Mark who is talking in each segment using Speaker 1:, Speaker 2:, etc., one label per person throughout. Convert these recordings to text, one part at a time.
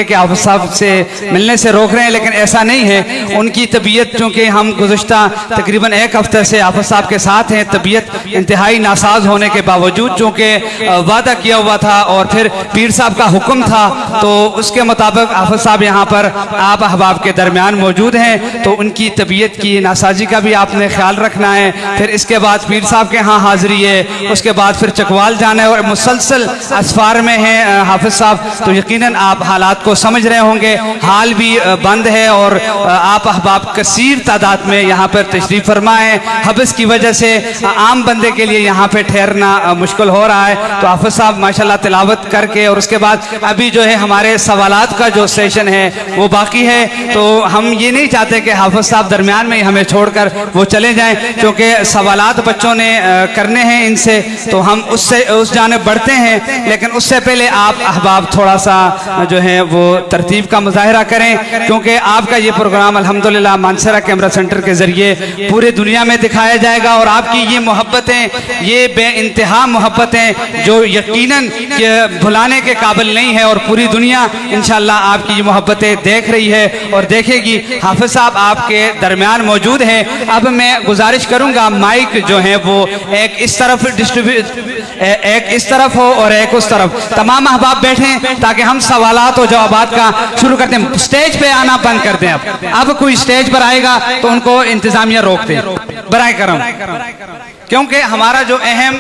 Speaker 1: कि हाफिज साहब से मिलने से रोक रहे हैं, लेकिन ऐसा नहीं है। उनकी तबीयत, चूँकि हम गुज़श्ता तकरीबन एक हफ्ते से हाफिज साहब के साथ हैं, तबीयत इंतहाई नासाज होने के बावजूद चूँकि वादा किया हुआ था और फिर पीर साहब का हुक्म था, तो उसके मुताबिक हाफिज साहब यहाँ पर आप अहबाब के दरमियान मौजूद हैं। तो उनकी तबीयत की नासाजी का भी आपने ख्याल रखना है। फिर इसके बाद पीर साहब के यहाँ हाज़िरी है, उसके बाद फिर चकवाल जाना है और मुसलसल असफार में हैं हाफिज साहब। तो यकीनन आप हालात को समझ रहे होंगे, हाल भी बंद है और आप अहबाब कसीर तादाद में यहाँ पर तशरीफ़ फरमा है। हबस की वजह से आम बंदे के लिए यहाँ पे ठहरना मुश्किल हो रहा है। तो हाफिज साहब माशाल्लाह तिलावत करके और उसके बाद अभी जो है हमारे सवालात का जो सेशन है वो बाकी है। तो हम ये नहीं चाहते कि हाफिज साहब दरमियान में ही हमें छोड़कर वो चले जाएं, क्योंकि सवालात बच्चों ने करने हैं इनसे, तो हम उससे उस जानिब बढ़ते हैं। लेकिन उससे पहले आप अहबाब थोड़ा सा जो है वो तरतीब का मुजाहिरा करें, क्योंकि आपका ये प्रोग्राम अल्हम्दुलिल्लाह मानसरा कैमरा सेंटर के ज़रिए पूरे दुनिया में दिखाया जाएगा। और आपकी ये मोहब्बतें, ये बेइंतहा मोहब्बतें जो यकीनन भुलाने के काबिल नहीं है, और पूरी दुनिया इंशाअल्लाह आपकी ये मोहब्बतें देख रही है और देखेगी। हाफिज साहब आपके दरमियान मौजूद हैं। अब मैं गुजारिश करूँगा माइक जो है वो एक इस तरफ एक इस तरफ हो और एक उस तरफ, तमाम अहबाब बैठें ताकि हम सवालात और जवाबात का शुरू करते हैं। स्टेज पे आना बंद कर दें। अब कोई स्टेज पर आएगा तो उनको इंतजामिया रोक दे बराए करम, क्योंकि हमारा जो अहम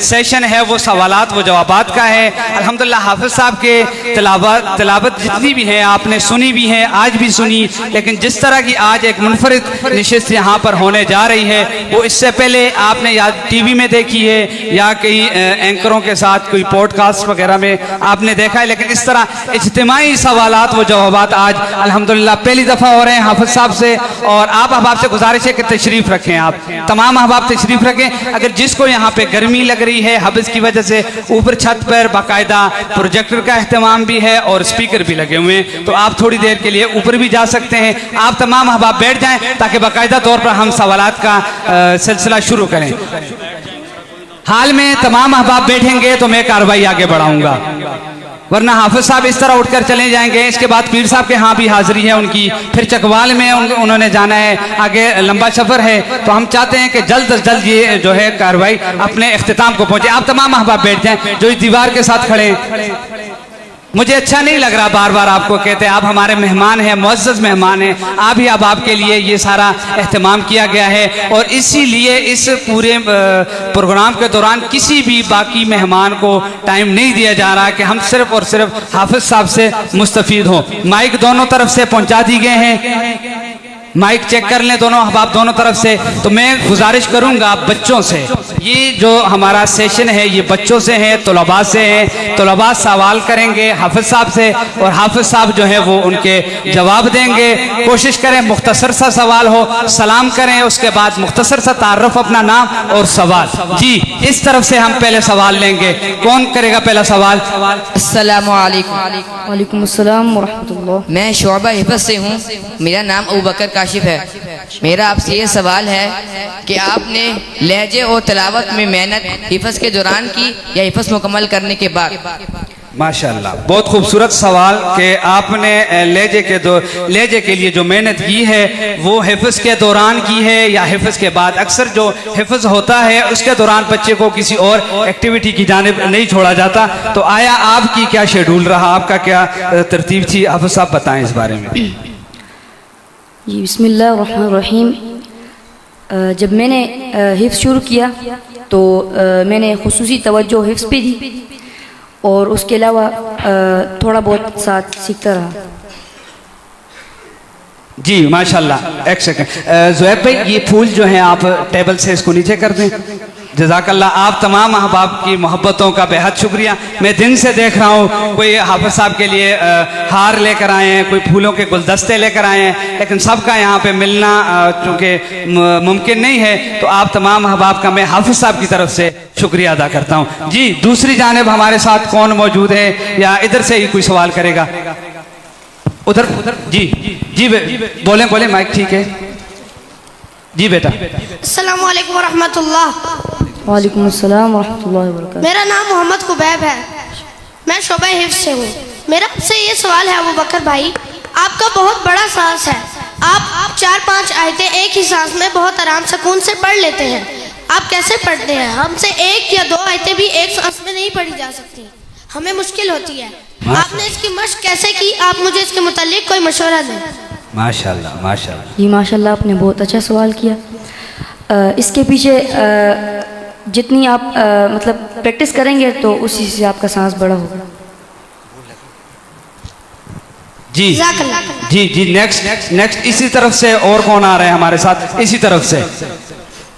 Speaker 1: सेशन है वो सवालात व जवाबात का है। अल्हम्दुलिल्लाह हाफिज साहब के तिलावत जितनी भी है आपने सुनी भी है, आज भी सुनी, लेकिन जिस तरह की आज एक मुनफरिद नशिस्त यहाँ पर होने जा रही है वो इससे पहले आपने या टीवी में देखी है या कई एंकरों के साथ कोई पॉडकास्ट वगैरह में आपने देखा है, लेकिन इस तरह इज्तिमाई सवालात व जवाबात आज अल्हम्दुलिल्लाह पहली दफ़ा हो रहे हैं हाफिज साहब से। और आप अहबाब से गुजारिश है कि तशरीफ़ रखें, आप तमाम अहबाब तशरीफ़ रखें। अगर जिसको यहाँ पे गर्मी लग रही है हबस की वजह से, ऊपर छत पर बाकायदा प्रोजेक्टर का अहतमाम भी है और स्पीकर भी लगे हुए हैं, तो आप थोड़ी देर के लिए ऊपर भी जा सकते हैं। आप तमाम अहबाब बैठ जाएं ताकि बाकायदा तौर पर हम सवालात का सिलसिला शुरू करें। हाल में तमाम अहबाब बैठेंगे तो मैं कार्रवाई आगे बढ़ाऊंगा, वरना हाफिज साहब इस तरह उठकर चले जाएंगे। इसके बाद पीर साहब के यहाँ भी हाजिरी है उनकी, फिर चकवाल में उन्होंने जाना है, आगे लंबा सफ़र है। तो हम चाहते हैं कि जल्द अज जल्द ये जो है कार्रवाई अपने इख्तिताम को पहुँचे। आप तमाम अहबाब बैठ जाएं जो इस दीवार के साथ खड़े हैं। मुझे अच्छा नहीं लग रहा बार बार आपको कहते हैं, आप हमारे मेहमान हैं, मुअज़्ज़ज़ मेहमान हैं, आप ही अब आपके लिए ये सारा एहतमाम किया गया है। और इसीलिए इस पूरे प्रोग्राम के दौरान किसी भी बाकी मेहमान को टाइम नहीं दिया जा रहा कि हम सिर्फ और सिर्फ हाफिज साहब से मुस्तफ़ीद हों। माइक दोनों तरफ से पहुंचा दी गए हैं, माइक चेक कर लें दोनों अहबाब दोनों तरफ से। तो मैं गुजारिश करूंगा बच्चों से, ये जो हमारा सेशन है ये बच्चों से है, तलबा से है। तलबा सवाल करेंगे हाफिज साहब से और हाफिज साहब जो है वो उनके जवाब देंगे। कोशिश करें मुख्तसर सा सवाल हो, सलाम करें, उसके बाद मुख्तसर सा तारुफ, अपना नाम और सवाल। जी इस तरफ से हम पहले सवाल लेंगे। कौन करेगा पहला सवाल?
Speaker 2: अस्सलामु अलैकुम।
Speaker 3: वालेकुम अस्सलाम व रहमतुल्लाह।
Speaker 2: मैं शोबा हिफज से हूँ, मेरा नाम अबू बकर काशिफ है। मेरा आपसे ये सवाल है कि आपने लहजे और तिलावत में मेहनत हिफज के दौरान की या हिफज मुकम्मल करने के बाद?
Speaker 1: माशाअल्लाह, बहुत खूबसूरत सवाल कि आपने लहजे के लिए जो मेहनत की है वो हिफ्ज़ के दौरान की है या हिफ्ज़ के बाद। अक्सर जो हिफ्ज़ होता है उसके दौरान बच्चे को किसी और एक्टिविटी की जानिब नहीं छोड़ा जाता। तो आया आपकी क्या शेड्यूल रहा, आपका क्या तरतीब थी? हाफिज साहब बताएं इस बारे में।
Speaker 3: जी बिस्मिल्लाह रहमान रहीम। जब मैंने हिफ्ज़ शुरू किया तो मैंने खुसूसी तवज्जो हिफ्ज़ पे दी और उसके अलावा थोड़ा बहुत साथ सीखता रहा।
Speaker 1: जी माशाल्लाह। एक सेकंड ज़ुहैब भाई, ये फूल जो हैं आप टेबल से इसको नीचे कर दें। जज़ाकल्लाह। आप तमाम अहबाब की मोहब्बतों का बेहद शुक्रिया। मैं दिन से देख रहा हूँ कोई हाफिज साहब के लिए हार लेकर आए हैं, कोई फूलों के गुलदस्ते लेकर आए हैं, लेकिन सबका यहाँ पे मिलना चूँकि मुमकिन नहीं है, तो आप तमाम अहबाब का मैं हाफिज साहब की तरफ से शुक्रिया अदा करता हूँ। जी दूसरी जानिब हमारे साथ कौन मौजूद है, या इधर से ही कोई सवाल करेगा? उधर उधर जी जी बोलें बोलें, माइक ठीक है जी बेटा।
Speaker 4: अस्सलामु अलैकुम व रहमतुल्लाह।
Speaker 3: वालेकुम अस्सलाम व रहमतुल्लाहि व बरकातुहू।
Speaker 4: मेरा नाम मोहम्मद कुबैब है, मैं शोबा हिफ्ज़ से हूँ। मेरा आपसे ये सवाल है अबू बकर भाई, आपका बहुत बड़ा सांस है, आप 4-5 आयतें एक ही सांस में बहुत आराम सुकून से पढ़ लेते हैं, आप कैसे पढ़ते हैं? हमसे 1 या 2 आयतें भी एक सांस में नहीं पढ़ी जा सकती, हमें मुश्किल होती है। आपने इसकी मशक कैसे की? आप मुझे इसके मुतालिक कोई मशवरा दें।
Speaker 1: माशाल्लाह माशाल्लाह।
Speaker 3: जी माशाल्लाह, आपने बहुत अच्छा सवाल किया। इसके पीछे जितनी आप मतलब प्रैक्टिस करेंगे तो उसी से आपका सांस बड़ा होगा।
Speaker 1: जी
Speaker 4: जज़ाकल्लाह।
Speaker 1: जी जी, नेक्स्ट इसी तरफ से और कौन आ रहे हैं हमारे साथ? इसी तरफ से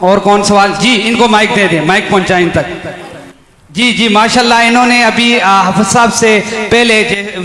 Speaker 1: और कौन सवाल? जी, इनको माइक दे दें, माइक पहुंचाएं इन तक। जी जी माशाल्लाह, इन्होंने अभी हाफिज साहब से पहले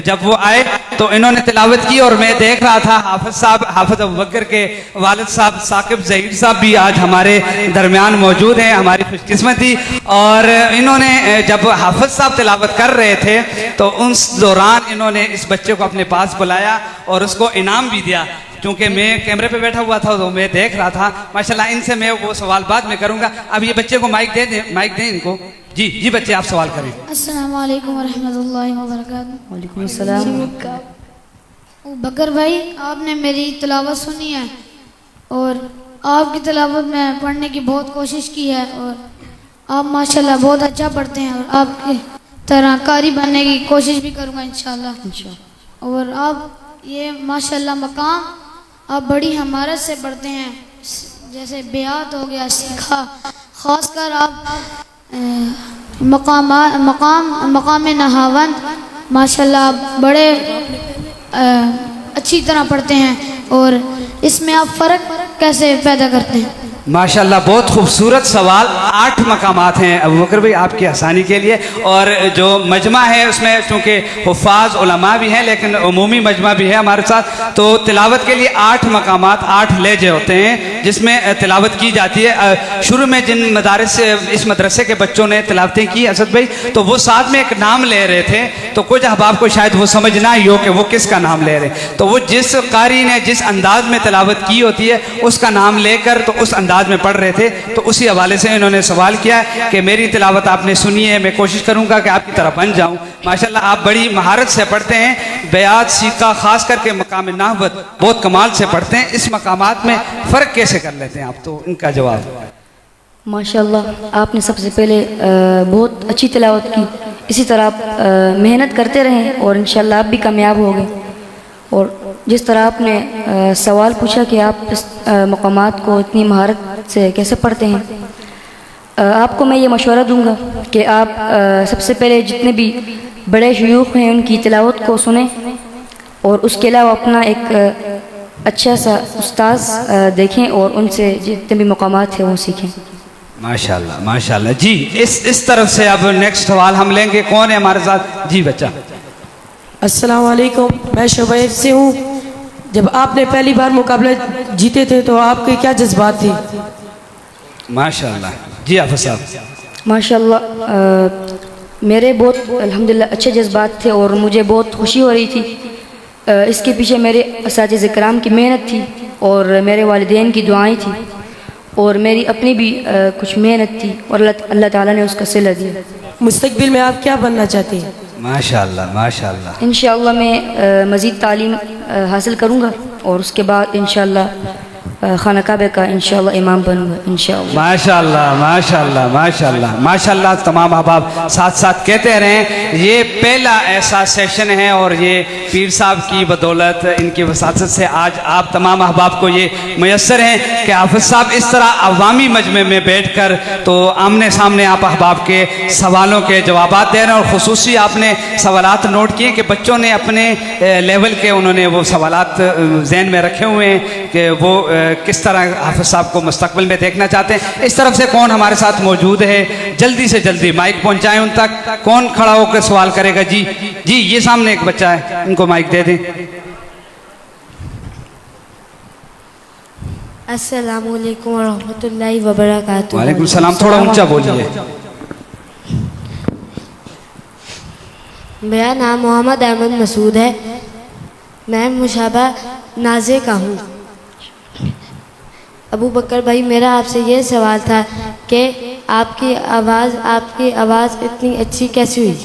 Speaker 1: जब वो आए तो इन्होंने तिलावत की और मैं देख रहा था हाफिज साहब, हाफिज अबू बकर के वालिद साहब साकिब ज़हीर साहब भी आज हमारे दरमियान मौजूद हैं, हमारी खुशकिस्मती। और इन्होंने जब हाफिज साहब तिलावत कर रहे थे तो उस दौरान इन्होंने इस बच्चे को अपने पास बुलाया और उसको इनाम भी दिया। क्योंकि मैं कैमरे पे बैठा हुआ था तो मैं देख रहा था माशाल्लाह। इनसे मैं वो सवाल बाद में करूंगा, अब ये बच्चे को माइक दे दें, माइक दें इनको। जी जी बच्चे, आप सवाल करें।
Speaker 5: अस्सलामु अलैकुम वरहमतुल्लाहि वबरकातुहू।
Speaker 3: वालेकुम अस्सलाम।
Speaker 5: बकर भाई, आपने मेरी तिलावत सुनी है और आपकी तिलावत में पढ़ने की बहुत कोशिश की है और आप माशाल्लाह बहुत अच्छा पढ़ते हैं और आपकी तरह कारी बनने की कोशिश भी करूँगा इंशाल्लाह। और आप ये माशाल्लाह मकाम आप बड़ी हमारत से पढ़ते हैं, जैसे बेआत हो गया, सीखा, ख़ासकर आप मकाम नहावंद माशाल्लाह आप बड़े अच्छी तरह पढ़ते हैं और इसमें आप फ़र्क कैसे पैदा करते हैं?
Speaker 1: माशाल्लाह, बहुत खूबसूरत सवाल। 8 मकामात हैं अबू बकर भाई आपकी आसानी के लिए, और जो मजमा है उसमें चूँकि हुफ़ाज़ उलमा भी हैं लेकिन उमूमी मजमा भी है हमारे साथ, तो तिलावत के लिए 8 मकामात, 8 लहजे होते हैं जिसमें तिलावत की जाती है। शुरू में जिन मदारिस से इस मदरसे के बच्चों ने तिलावतें की असद भाई, तो वो साथ में एक नाम ले रहे थे, तो कुछ अहबाब को शायद वो समझ ना ही हो कि वो किसका नाम ले रहे हैं, तो वो जिस कारी ने जिस अंदाज में तिलावत की होती है उसका नाम लेकर तो उस अंदाज में पढ़ रहे थे। तो उसी हवाले से इन्होंने सवाल किया कि मेरी तिलावत आपने सुनी है, मैं कोशिश करूंगा कि आपकी तरह बन जाऊं। माशाल्लाह आप बड़ी महारत से पढ़ते हैं, बयात, सीका, खास करके मकाम नहवत बहुत कमाल से पढ़ते हैं। इस मकामात में फ़र्क कैसे कर लेते हैं आप? तो इनका जवाब।
Speaker 3: माशाल्लाह, आपने सबसे पहले बहुत अच्छी तिलावत की, इसी तरह आप मेहनत करते रहें और इंशाल्लाह आप भी कामयाब होंगे। और जिस तरह आपने सवाल पूछा कि आप इस मकामात को इतनी महारत से कैसे पढ़ते हैं, आपको मैं ये मशवरा दूंगा कि आप सबसे पहले जितने भी बड़े शयूख हैं उनकी तिलावत को सुने और उसके अलावा अपना एक अच्छा सा उस्ताद देखें और उनसे जितने भी मकामात हैं वो सीखें।
Speaker 1: माशाल्लाह माशाल्लाह। जी, इस तरफ से अब नेक्स्ट सवाल हम लेंगे। कौन है हमारे साथ? जी बच्चा।
Speaker 6: अस्सलाम वालेकुम, मैं शुबैब से हूँ। जब आपने पहली बार मुकाबला जीते थे तो आपके क्या जज्बात थे?
Speaker 1: माशाल्लाह। जी हाफिज़ साहब।
Speaker 3: माशाल्लाह, मेरे बहुत अल्हम्दुलिल्लाह अच्छे जज्बात थे और मुझे बहुत खुशी हो रही थी। इसके पीछे मेरे असातिज़े किराम की मेहनत थी और मेरे वालिदैन की दुआएं थी और मेरी अपनी भी कुछ मेहनत थी और अल्लाह ताला ने उसका सिला दिया।
Speaker 6: मुस्तकबिल में आप क्या बनना चाहते हैं?
Speaker 1: माशाल्लाह माशाल्लाह।
Speaker 3: इंशाअल्लाह मैं मज़ीद तालीम हासिल करूँगा और उसके बाद इंशाअल्लाह खाना काबे का इंशाअल्लाह इमाम बनूँगा इंशाअल्लाह।
Speaker 1: माशाल्लाह माशाल्लाह माशाल्लाह माशाल्लाह। तमाम अहबाब साथ साथ कहते रहें, ये पहला ऐसा सेशन है और ये पीर साहब की बदौलत, इनकी वसासत से आज आप तमाम अहबाब को ये मैसर हैं कि हाफिज़ साहब इस तरह अवामी मजमे में बैठ कर तो आमने सामने आप अहबाब के सवालों के जवाब दे रहे हैं। और खुसूसी आपने सवालात नोट किए कि बच्चों ने अपने लेवल के उन्होंने वो सवालात जहन में रखे हुए हैं कि वो किस तरह हाफिज़ साहब को मुस्तकबिल में देखना चाहते हैं। इस तरफ से कौन हमारे साथ मौजूद है? जल्दी से जल्दी माइक पहुंचाएं उन तक। कौन खड़ा होकर सवाल करेगा? जी जी, ये सामने एक बच्चा है, इनको माइक दे दें।
Speaker 7: अस्सलामु अलैकुम वरहमतुल्लाहि वबरकातुहू।
Speaker 1: वालेकुम सलाम। थोड़ा ऊंचा बोलिए।
Speaker 7: मेरा नाम मोहम्मद अहमद मसूद है, मैं मुशाबा नाज़े का हूँ। अबू बकर भाई, मेरा आपसे ये सवाल था कि आपकी आवाज़ इतनी अच्छी कैसी हुई?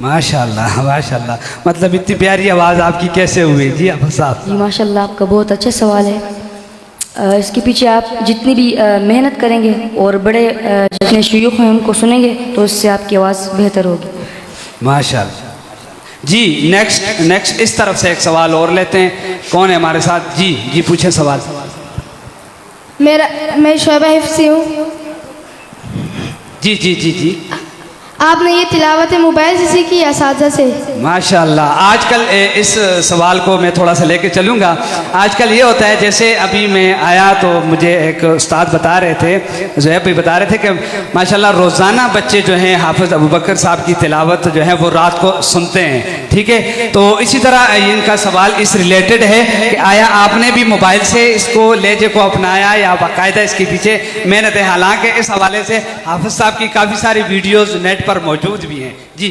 Speaker 1: माशाल्लाह माशाल्लाह, मतलब इतनी प्यारी आवाज़ आपकी कैसे हुई? जी हाफिज साहब।
Speaker 3: जी माशाल्लाह, आपका बहुत अच्छा सवाल है। इसके पीछे आप जितनी भी मेहनत करेंगे और बड़े जितने शयूख हैं उनको सुनेंगे तो उससे आपकी आवाज़ बेहतर होगी।
Speaker 1: माशाल्लाह। जी नेक्स्ट इस तरफ से एक सवाल और लेते हैं। कौन है हमारे साथ? जी जी पूछे सवाल।
Speaker 5: मैं शोभा हिफ्स से हूँ।
Speaker 1: जी जी जी जी।
Speaker 5: आपने ये तिलावत मोबाइल से सीखी या साजा से?
Speaker 1: माशाल्लाह। आजकल इस सवाल को मैं थोड़ा सा लेके चलूँगा। आजकल ये होता है, जैसे अभी मैं आया तो मुझे एक उस्ताद बता रहे थे, ज़ुहैब भाई बता रहे थे कि माशाल्लाह रोज़ाना बच्चे जो हैं हाफिज़ अबू बकर साहब की तिलावत जो है वो रात को सुनते हैं। ठीक है, तो इसी तरह इनका सवाल इस रिलेटेड है कि आया आपने भी मोबाइल से इसको लहजे को अपनाया या बाकायदा इसके पीछे मेहनत है? हालांकि इस हवाले से हाफिज़ साहब की काफ़ी सारी वीडियोज़ नेट पर मौजूद भी हैं। जी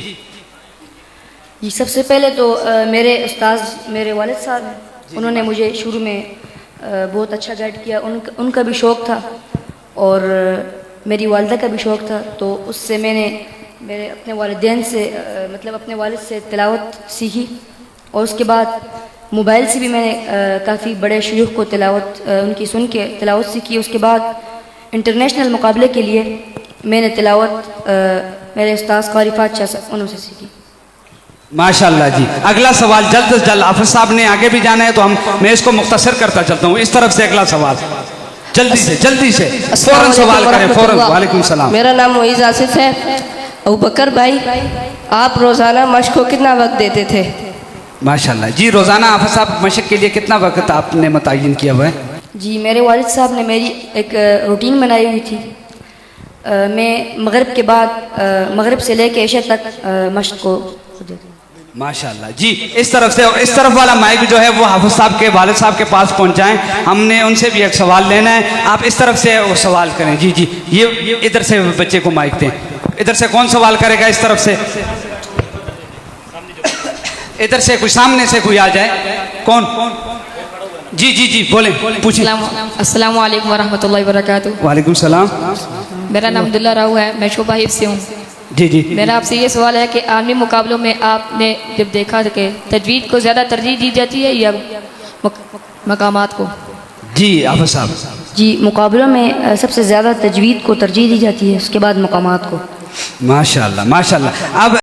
Speaker 3: जी, सबसे पहले तो मेरे उस्ताद मेरे वालिद साहब हैं, उन्होंने मुझे शुरू में बहुत अच्छा गाइड किया। उनका भी शौक़ था और मेरी वालिदा का भी शौक़ था, तो उससे मैंने मेरे अपने वालिदैन से मतलब अपने वालिद से तिलावत सीखी। और उसके बाद मोबाइल से भी मैंने काफ़ी बड़े शयूख को तिलावत उनकी सुन के तिलावत सीखी। उसके बाद इंटरनेशनल मुकाबले के लिए मैंने तिलावत मेरे उस्ताद क़ारी फ़ातिह साहब उनसे सीखी।
Speaker 1: माशाल्लाह जी। अगला सवाल जल्द से जल्द, हाफिज़ साहब ने आगे भी जाना है तो मैं इसको मुख्तसर करता चलता हूँ। इस तरफ से अगला सवाल जल्दी से फौरन सवाल करें, फौरन। वालेकुम सलाम।
Speaker 8: मेरा नाम मोइज़ आसिफ है। अबू बकर भाई, आप रोज़ाना मश्क को कितना वक्त देते थे?
Speaker 1: माशाल्लाह जी। रोज़ाना हाफिज़ साहब मशक के लिए कितना वक्त आपने मुतय्यन किया हुआ है?
Speaker 3: जी, मेरे वालिद साहब ने मेरी एक रूटीन बनाई हुई थी। मैं मगरिब के बाद मगरिब से लेकर इशा तक मश्क को देती।
Speaker 1: माशाल्लाह जी। इस तरफ वाला माइक जो है वो हाफिज़ साहब के वालिद साहब के पास पहुंचाएं। हमने उनसे भी एक सवाल लेना है। आप इस तरफ से वो सवाल करें। जी जी, ये इधर से बच्चे को माइक दें। इधर से कौन सवाल करेगा? इस तरफ से, इधर से कोई, सामने से कोई आ जाए। कौन? जी जी जी बोलें, पूछें।
Speaker 9: अस्सलाम वालेकुम वरहमतुल्लाहि वबरकातुहू।
Speaker 1: वालेकुम सलाम।
Speaker 9: मेरा नाम अब्दुल्ला राव है, मैं शोभा हिफ्स से हूँ।
Speaker 1: जी जी।
Speaker 9: मेरा आपसे ये सवाल है कि आलमी मुकाबलों में आपने जब देखा कि तजवीद को ज़्यादा तरजीह दी जाती है या मकामात को?
Speaker 1: जी हाफिज़ साहब।
Speaker 3: जी, मुकाबलों में सबसे ज़्यादा तजवीद को तरजीह दी जाती है, उसके बाद मकामात को।
Speaker 1: माशाल्लाह माशाल्लाह। अब